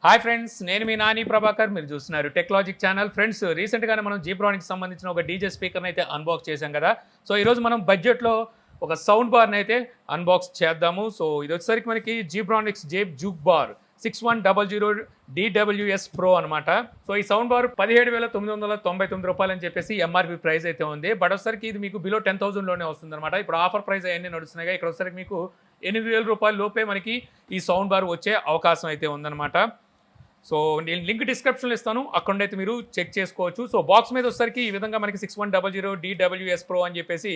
Hi friends, నేను మీ నాని ప్రభాకర్. మీరు చూస్తున్నారు టెక్నాలజిక్ ఛానల్. ఫ్రెండ్స్, రీసెంట్గానే మనం జీబ్రానిక్స్ సంబంధించిన ఒక డీజే స్పీకర్ని అయితే అన్బాక్స్ చేశాం కదా. సో ఈరోజు మనం బడ్జెట్లో ఒక సౌండ్ బార్ని అయితే అన్బాక్స్ చేద్దాము. సో ఇది వచ్చేసరికి మనకి Zebronics Zeb-Juke bar 6100 DWS Pro అనమాట. సో ఈ సౌండ్ బార్ 17,999 రూపాయలు అని చెప్పేసి ఎంఆర్పి ప్రైస్ అయితే ఉంది. బట్ వచ్చేసరికి ఇది మీకు బిలో 10,000లోనే వస్తుంది అనమాట. ఇప్పుడు ఆఫర్ ప్రైస్ అవన్నీ నడుస్తున్నాయి. ఇక్కడ వచ్చేసరికి మీకు 8,000 రూపాయల లోపే మనకి ఈ సౌండ్ బార్ వచ్చే అవకాశం అయితే ఉందన్నమాట. సో నేను లింక్ డిస్క్రిప్షన్లో ఇస్తాను, అక్కడైతే మీరు చెక్ చేసుకోవచ్చు. సో బాక్స్ మీద వచ్చేసరికి ఈ విధంగా మనకి 6100 DWS Pro అని చెప్పేసి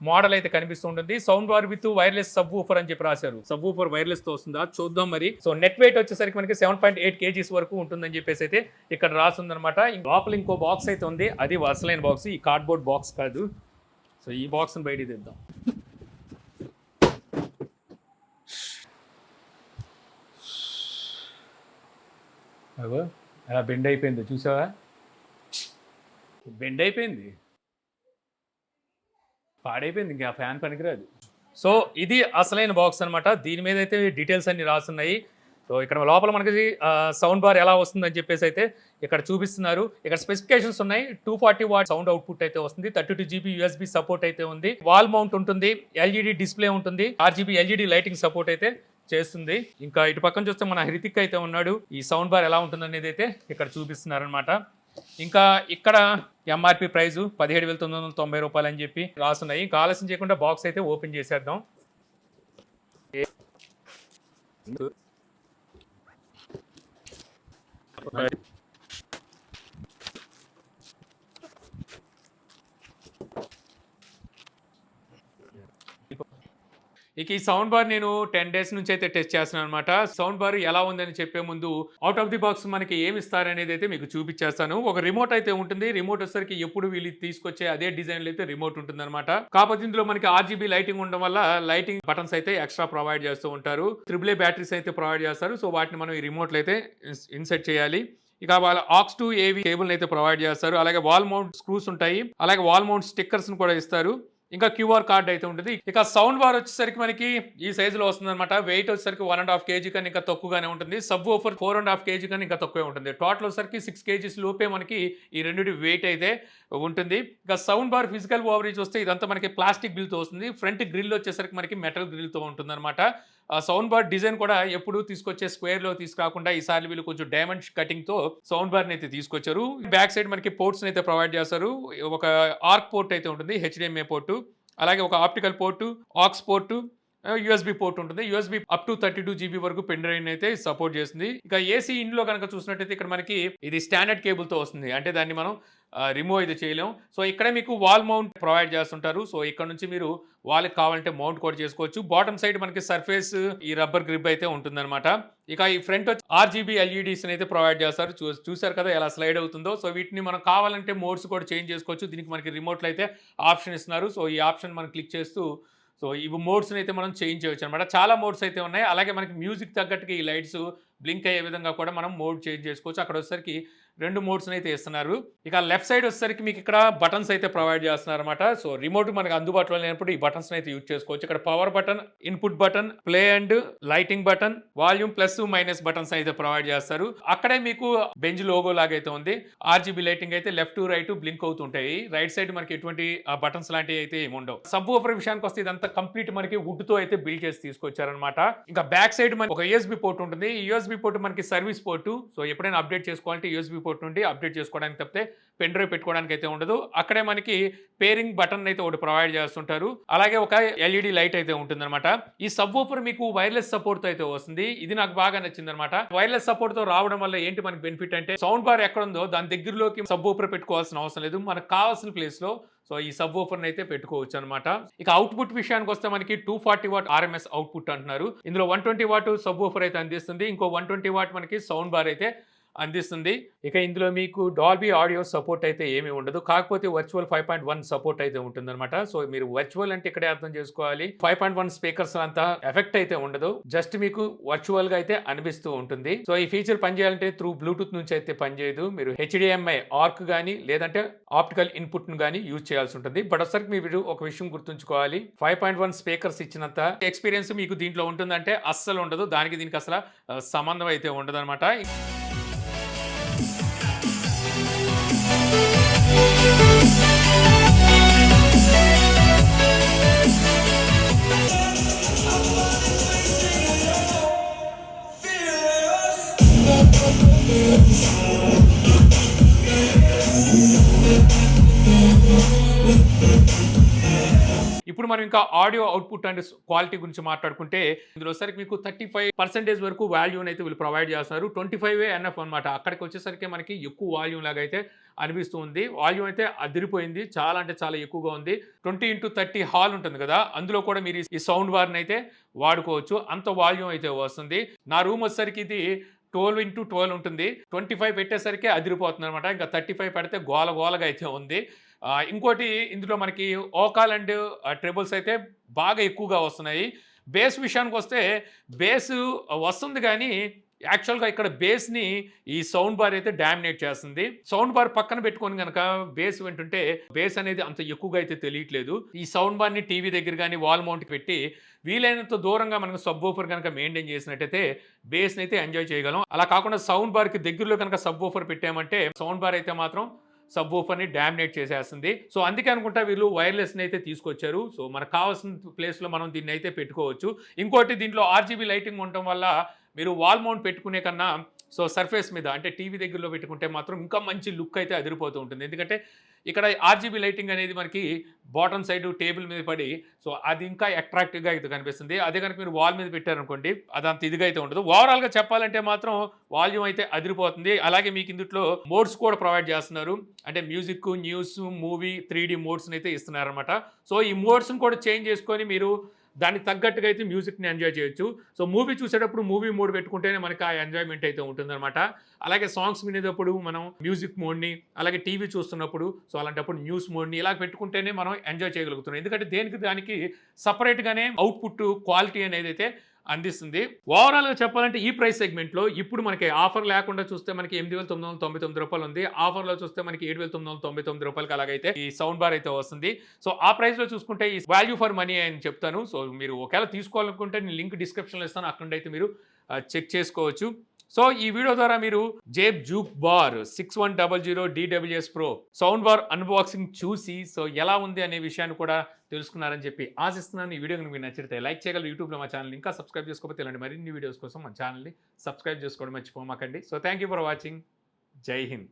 మోడల్ అయితే కనిపిస్తుంటుంది. Sound bar with wireless subwoofer అని చెప్పి రాశారు. సబ్ ఊఫర్ వైర్లెస్ తో వస్తుందా చూద్దాం మరి. సో నెట్ వెయిట్ వచ్చేసరికి మనకి 7.8 kgs వరకు ఉంటుందని చెప్పేసి అయితే ఇక్కడ రాస్తుందనమాట. లోపల ఇంకో బాక్స్ అయితే ఉంది, అది అసలైన బాక్స్, ఈ కార్డ్బోర్డ్ బాక్స్ కాదు. సో ఈ బాక్స్ని బయటికి తెద్దాం. అగో అలా బెండ్ అయిపోయింది, చూసావా? బెండ్ అయిపోయింది, పాడైపోయింది, ఇంకా ఫ్యాన్ పనికిరాదు. సో ఇది అసలైన బాక్స్ అనమాట. దీని మీద అయితే డీటెయిల్స్ అన్ని రాస్తున్నాయి. సో ఇక్కడ లోపల మనకి సౌండ్ బార్ ఎలా వస్తుందని చెప్పేసి అయితే ఇక్కడ చూపిస్తున్నారు. ఇక్కడ స్పెసిఫికేషన్స్ ఉన్నాయి. 240 వాట్ సౌండ్ అవుట్పుట్ అయితే వస్తుంది. 32 GB USB సపోర్ట్ అయితే ఉంది. వాల్ మౌంట్ ఉంటుంది, LGD డిస్ప్లే ఉంటుంది, RGB LED లైటింగ్ సపోర్ట్ అయితే చేస్తుంది. ఇంకా ఇటు పక్కన చూస్తే మన హృతిక్ అయితే ఉన్నాడు. ఈ సౌండ్ బార్ ఎలా ఉంటుంది అనేది అయితే ఇక్కడ చూపిస్తున్నారు అనమాట. ఇంకా ఇక్కడ ఎంఆర్పి ప్రైజు 17,990 రూపాయలు అని చెప్పి రాస్తున్నాయి. ఇంకా ఆలస్యం చేయకుండా బాక్స్ అయితే ఓపెన్ చేసేద్దాం. ఇక ఈ సౌండ్ బార్ నేను 10 days నుంచి అయితే టెస్ట్ చేస్తున్నాను అనమాట. సౌండ్ బార్ ఎలా ఉందని చెప్పే ముందు అవుట్ ఆఫ్ ది బాక్స్ మనకి ఏమి ఇస్తారనేది అయితే మీకు చూపించేస్తాను. ఒక రిమోట్ అయితే ఉంటుంది. రిమోట్ వచ్చేసరికి ఎప్పుడు వీళ్ళు తీసుకొచ్చే అదే డిజైన్లో అయితే రిమోట్ ఉంటుంది అనమాట. కాకపోతే ఇందులో మనకి RGB లైటింగ్ ఉండడం వల్ల లైటింగ్ బటన్స్ అయితే ఎక్స్ట్రా ప్రొవైడ్ చేస్తూ ఉంటారు. AAA బ్యాటరీస్ అయితే ప్రొవైడ్ చేస్తారు. సో వాటిని మనం ఈ రిమోట్లో అయితే ఇన్సెట్ చేయాలి. ఇక వాళ్ళ AUX to AV కేబుల్ అయితే ప్రొవైడ్ చేస్తారు. అలాగే వాల్ మౌంట్ స్క్రూస్ ఉంటాయి. అలాగే వాల్ మౌంట్ స్టిక్కర్స్ కూడా ఇస్తారు. ఇంకా QR కార్డ్ అయితే ఉంటుంది. ఇక సౌండ్ బార్ వచ్చేసరికి మనకి ఈ సైజులో వస్తుంది అనమాట. వెయిట్ వచ్చేసరికి 1.5 kg కన్నా ఇంకా తక్కువగానే ఉంటుంది. సబ్ ఊఫర్ 4.5 kg కన్నా ఇంకా తక్కువే ఉంటుంది. టోటల్ వచ్చేసరికి 6 kgs లోపే మనకి ఈ రెండింటి వెయిట్ అయితే ఉంటుంది. ఇక సౌండ్ బార్ ఫిజికల్ ఓవరేజ్ వస్తే ఇదంతా మనకి ప్లాస్టిక్ గ్రిల్తో వస్తుంది. ఫ్రంట్ గ్రిల్ వచ్చేసరికి మనకి మెటల్ గ్రిల్తో ఉంటుంది అనమాట. సౌండ్ బార్ డిజైన్ కూడా ఎప్పుడు తీసుకొచ్చే స్క్వేర్లో తీసుకురాకుండా ఈసారి వీళ్ళు కొంచెం డైమండ్ కటింగ్తో సౌండ్ బార్ని అయితే తీసుకొచ్చారు. బ్యాక్ సైడ్ మనకి పోర్ట్స్ని అయితే ప్రొవైడ్ చేస్తారు. ఒక ఆర్క్ పోర్ట్ అయితే ఉంటుంది, HDMI పోర్టు, అలాగే ఒక optical port, AUX port, USB port ఉంటుంది. USB అప్ టు 32 GB వరకు పెన్ డ్రైవ్ అయితే సపోర్ట్ చేస్తుంది. ఇక AC ఇంట్లో కనుక చూసినట్టయితే ఇక్కడ మనకి ఇది స్టాండర్డ్ కేబుల్తో వస్తుంది. అంటే దాన్ని మనం రిమూవ్ అయితే చేయలేం. సో ఇక్కడే మీకు వాల్ మౌంట్ ప్రొవైడ్ చేస్తుంటారు. సో ఇక్కడ నుంచి మీరు వాళ్ళకి కావాలంటే మౌంట్ కూడా చేసుకోవచ్చు. బాటమ్ సైడ్ మనకి సర్ఫేస్ ఈ రబ్బర్ గ్రిప్ అయితే ఉంటుందన్నమాట. ఇక ఈ ఫ్రంట్ వచ్చి RGB LEDs అయితే ప్రొవైడ్ చేస్తారు. చూసారు కదా ఎలా స్లైడ్ అవుతుందో. సో వీటిని మనం కావాలంటే మోడ్స్ కూడా చేంజ్ చేసుకోవచ్చు. దీనికి మనకి రిమోట్లో అయితే ఆప్షన్ ఇస్తున్నారు. సో ఈ ఆప్షన్ మనం క్లిక్ చేస్తూ సో ఇవి మోడ్స్ని అయితే మనం చేంజ్ చేయొచ్చు అనమాట. చాలా మోడ్స్ అయితే ఉన్నాయి. అలాగే మనకి మ్యూజిక్ తగ్గట్టుగా ఈ లైట్స్ బ్లింక్ అయ్యే విధంగా కూడా మనం మోడ్ చేంజ్ చేసుకోవచ్చు. అక్కడ వచ్చేసరికి 2 మోడ్స్ని అయితే ఇస్తున్నారు. ఇక లెఫ్ట్ సైడ్ వచ్చేసరికి మీకు ఇక్కడ బటన్స్ అయితే ప్రొవైడ్ చేస్తున్నారు అనమాట. సో రిమోట్ మనకు అందుబాటులో లేనప్పుడు ఈ బటన్స్ అయితే యూజ్ చేసుకోవచ్చు. ఇక్కడ power button, input button, play and lighting button, volume plus minus buttons అయితే ప్రొవైడ్ చేస్తారు. అక్కడే మీకు బెంజ్ లోగో లాగైతే ఉంది. RGB లైటింగ్ అయితే లెఫ్ట్ రైట్ బ్లింక్ అవుతుంటాయి. రైట్ సైడ్ మనకి ఎటువంటి బటన్స్ లాంటివి అయితే ఏమి ఉండవు. సబ్ ఊఫర్ విషయానికి వస్తే ఇదంతా కంప్లీట్ మనకి వుడ్ తో అయితే బిల్డ్ చేసి తీసుకొచ్చారనమాట. ఇంకా బ్యాక్ సైడ్ మనకి ఒక USB పోర్ట్ ఉంటుంది. ఈ USB పోర్ట్ మనకి సర్వీస్ పోర్టు. సో ఎప్పుడైనా అప్డేట్ చేసుకోవాలంటే USB పోర్ట్ నుండి అప్డేట్ చేసుకోవడానికి తప్పితే పెన్ డ్రైవ్ పెట్టుకోవడానికి అయితే ఉండదు. అక్కడే మనకి పేరింగ్ బటన్ అయితే ఒకటి ప్రొవైడ్ చేస్తుంటారు. అలాగే ఒక LED లైట్ అయితే ఉంటుందన్నమాట. ఈ సబ్ ఊఫర్ మీకు వైర్లెస్ సపోర్ట్ తో అయితే వస్తుంది. ఇది నాకు బాగా నచ్చింది అనమాట. వైర్లెస్ సపోర్ట్ తో రావడం వల్ల ఏంటి మనకి బెనిఫిట్ అంటే సౌండ్ బార్ ఎక్కడ ఉందో దాని దగ్గరలోకి సబ్ ఊఫర్ పెట్టుకోవాల్సిన అవసరం లేదు. మనకు కావాల్సిన ప్లేస్ లో సో ఈ సబ్ ఊఫర్ని అయితే పెట్టుకోవచ్చు అనమాట. ఇక అవుట్పుట్ విషయానికి వస్తే మనకి 240 వాట్ RMS అవుట్పుట్ అంటున్నారు. ఇందులో 120 వాట్ సబ్ ఊఫర్ అయితే అందిస్తుంది. ఇంకో 120 వాట్ మనకి సౌండ్ బార్ అయితే అందిస్తుంది. ఇక ఇందులో మీకు డాల్బీ ఆడియో సపోర్ట్ అయితే ఏమీ ఉండదు. కాకపోతే వర్చువల్ 5.1 సపోర్ట్ అయితే ఉంటుందన్నమాట. సో మీరు వర్చువల్ అంటే ఇక్కడే అర్థం చేసుకోవాలి. 5.1 స్పీకర్స్ అంతా ఎఫెక్ట్ అయితే ఉండదు. జస్ట్ మీకు వర్చువల్ గా అయితే అనిపిస్తూ ఉంటుంది. సో ఈ ఫీచర్ పనిచేయాలంటే త్రూ బ్లూటూత్ నుంచి అయితే పనిచేయదు. మీరు HDMI ఆర్క్ గానీ లేదంటే ఆప్టికల్ ఇన్పుట్ ను గానీ యూజ్ చేయాల్సి ఉంటుంది. బట్ ఒకసారి మీరు ఒక విషయం గుర్తుంచుకోవాలి. 5.1 స్పీకర్స్ ఇచ్చినంత ఎక్స్పీరియన్స్ మీకు దీంట్లో ఉంటుందంటే అస్సలు ఉండదు. దానికి దీనికి అసలు సంబంధం అయితే ఉండదు అనమాట. ఇప్పుడు మనం ఇంకా ఆడియో అవుట్పుట్ అండ్ క్వాలిటీ గురించి మాట్లాడుకుంటే ఇందులో సరికి మీకు 35% వరకు వాల్యూని అయితే వీళ్ళు ప్రొవైడ్ చేస్తున్నారు. 25 ఎన్ఎఫ్ అనమాట. అక్కడికి వచ్చేసరికి మనకి ఎక్కువ వాల్యూమ్ లాగా అయితే అనిపిస్తుంది. వాల్యూమ్ అయితే అదిరిపోయింది. చాలా అంటే చాలా ఎక్కువగా ఉంది. 20x30 హాల్ ఉంటుంది కదా, అందులో కూడా మీరు ఈ సౌండ్ బార్ని అయితే వాడుకోవచ్చు. అంత వాల్యూమ్ అయితే వస్తుంది. నా రూమ్ వచ్చేసరికి ఇది 12x12 ఉంటుంది. 25 పెట్టేసరికి అదిరిపోతుంది అనమాట. ఇంకా 35 పెడితే గోల గోలగా అయితే ఉంది. ఇంకోటి ఇందులో మనకి ఓకాల్ అండ్ ట్రిబుల్స్ అయితే బాగా ఎక్కువగా వస్తున్నాయి. బేస్ విషయానికి వస్తే బేస్ వస్తుంది కానీ యాక్చువల్గా ఇక్కడ బేస్ని ఈ సౌండ్ బార్ అయితే డామినేట్ చేస్తుంది. సౌండ్ బార్ పక్కన పెట్టుకొని కనుక బేస్ వింటుంటే బేస్ అనేది అంత ఎక్కువగా అయితే తెలియట్లేదు. ఈ సౌండ్ బార్ని టీవీ దగ్గర కానీ వాల్ మౌంట్కి పెట్టి వీలైనంత దూరంగా మనకు సబ్వూఫర్ కనుక మెయింటైన్ చేసినట్టయితే బేస్ని అయితే ఎంజాయ్ చేయగలం. అలా కాకుండా సౌండ్ బార్కి దగ్గరలో కనుక సబ్వూఫర్ పెట్టామంటే సౌండ్ బార్ అయితే మాత్రం సబ్వూఫర్ని డామినేట్ చేసేస్తుంది. సో అందుకే అనుకుంటా వీళ్ళు వైర్లెస్ని అయితే తీసుకొచ్చారు. సో మనకు కావాల్సిన ప్లేస్లో మనం దీన్ని అయితే పెట్టుకోవచ్చు. ఇంకోటి దీంట్లో RGB లైటింగ్ ఉండటం వల్ల మీరు వాల్ మౌంట్ పెట్టుకునే కన్నా సో సర్ఫేస్ మీద అంటే టీవీ దగ్గరలో పెట్టుకుంటే మాత్రం ఇంకా మంచి లుక్ అయితే అదిరిపోతూ ఉంటుంది. ఎందుకంటే ఇక్కడ RGB లైటింగ్ అనేది మనకి బాటమ్ సైడ్ టేబుల్ మీద పడి సో అది ఇంకా అట్రాక్టివ్గా అయితే కనిపిస్తుంది. అదే కనుక మీరు వాల్ మీద పెట్టారనుకోండి అదంత ఇదిగా అయితే ఉండదు. ఓవరాల్గా చెప్పాలంటే మాత్రం వాల్యూమ్ అయితే అదిరిపోతుంది. అలాగే మీకు ఇందులో మోడ్స్ కూడా ప్రొవైడ్ చేస్తున్నారు. అంటే మ్యూజిక్, న్యూస్, మూవీ, 3D మోడ్స్ని అయితే ఇస్తున్నారనమాట. సో ఈ మోడ్స్ని కూడా చేంజ్ చేసుకొని మీరు దానికి తగ్గట్టుగా అయితే మ్యూజిక్ని ఎంజాయ్ చేయొచ్చు. సో మూవీ చూసేటప్పుడు మూవీ మోడ్ పెట్టుకుంటేనే మనకి ఆ ఎంజాయ్మెంట్ అయితే ఉంటుందన్నమాట. అలాగే సాంగ్స్ వినేటప్పుడు మనం మ్యూజిక్ మోడ్ని, అలాగే టీవీ చూస్తున్నప్పుడు సో అలాంటప్పుడు న్యూస్ మోడ్ని ఇలా పెట్టుకుంటేనే మనం ఎంజాయ్ చేయగలుగుతున్నాం. ఎందుకంటే దానికి సపరేట్గానే అవుట్పుట్ క్వాలిటీ అనేది అయితే అందిస్తుంది. ఓవరాల్గా చెప్పాలంటే ఈ ప్రైస్ సెగ్మెంట్లో ఇప్పుడు మనకి ఆఫర్ లేకుండా చూస్తే మనకి 8,999 రూపాయలు ఉంది. ఆఫర్లో చూస్తే మనకి 7,999 రూపాయలకి అలాగైతే ఈ సౌండ్ బార్ అయితే వస్తుంది. సో ఆ ప్రైస్లో చూసుకుంటే ఈ వాల్యూ ఫర్ మనీ అని చెప్తాను. సో మీరు ఒకవేళ తీసుకోవాలనుకుంటే నేను లింక్ డిస్క్రిప్షన్లో ఇస్తాను, అక్కడ అయితే మీరు చెక్ చేసుకోవచ్చు. సో ఈ వీడియో ద్వారా మీరు Zeb-Juke bar 6100 DWS Pro sound bar unboxing చూసి సో ఎలా ఉంది అనే విషయాన్ని కూడా తెలుసుకున్నారని చెప్పి ఆశిస్తున్నాను. ఈ వీడియో మీకు నచ్చితే లైక్ చేయగలరు. యూట్యూబ్లో మా ఛానల్ ఇంకా సబ్స్క్రైబ్ చేసుకోకపోతే ఇలాంటి మరిన్ని వీడియోస్ కోసం మా ఛానల్ని సబ్స్క్రైబ్ చేసుకోవడం మర్చిపోమాకండి. So thank you for watching. జై హింద్.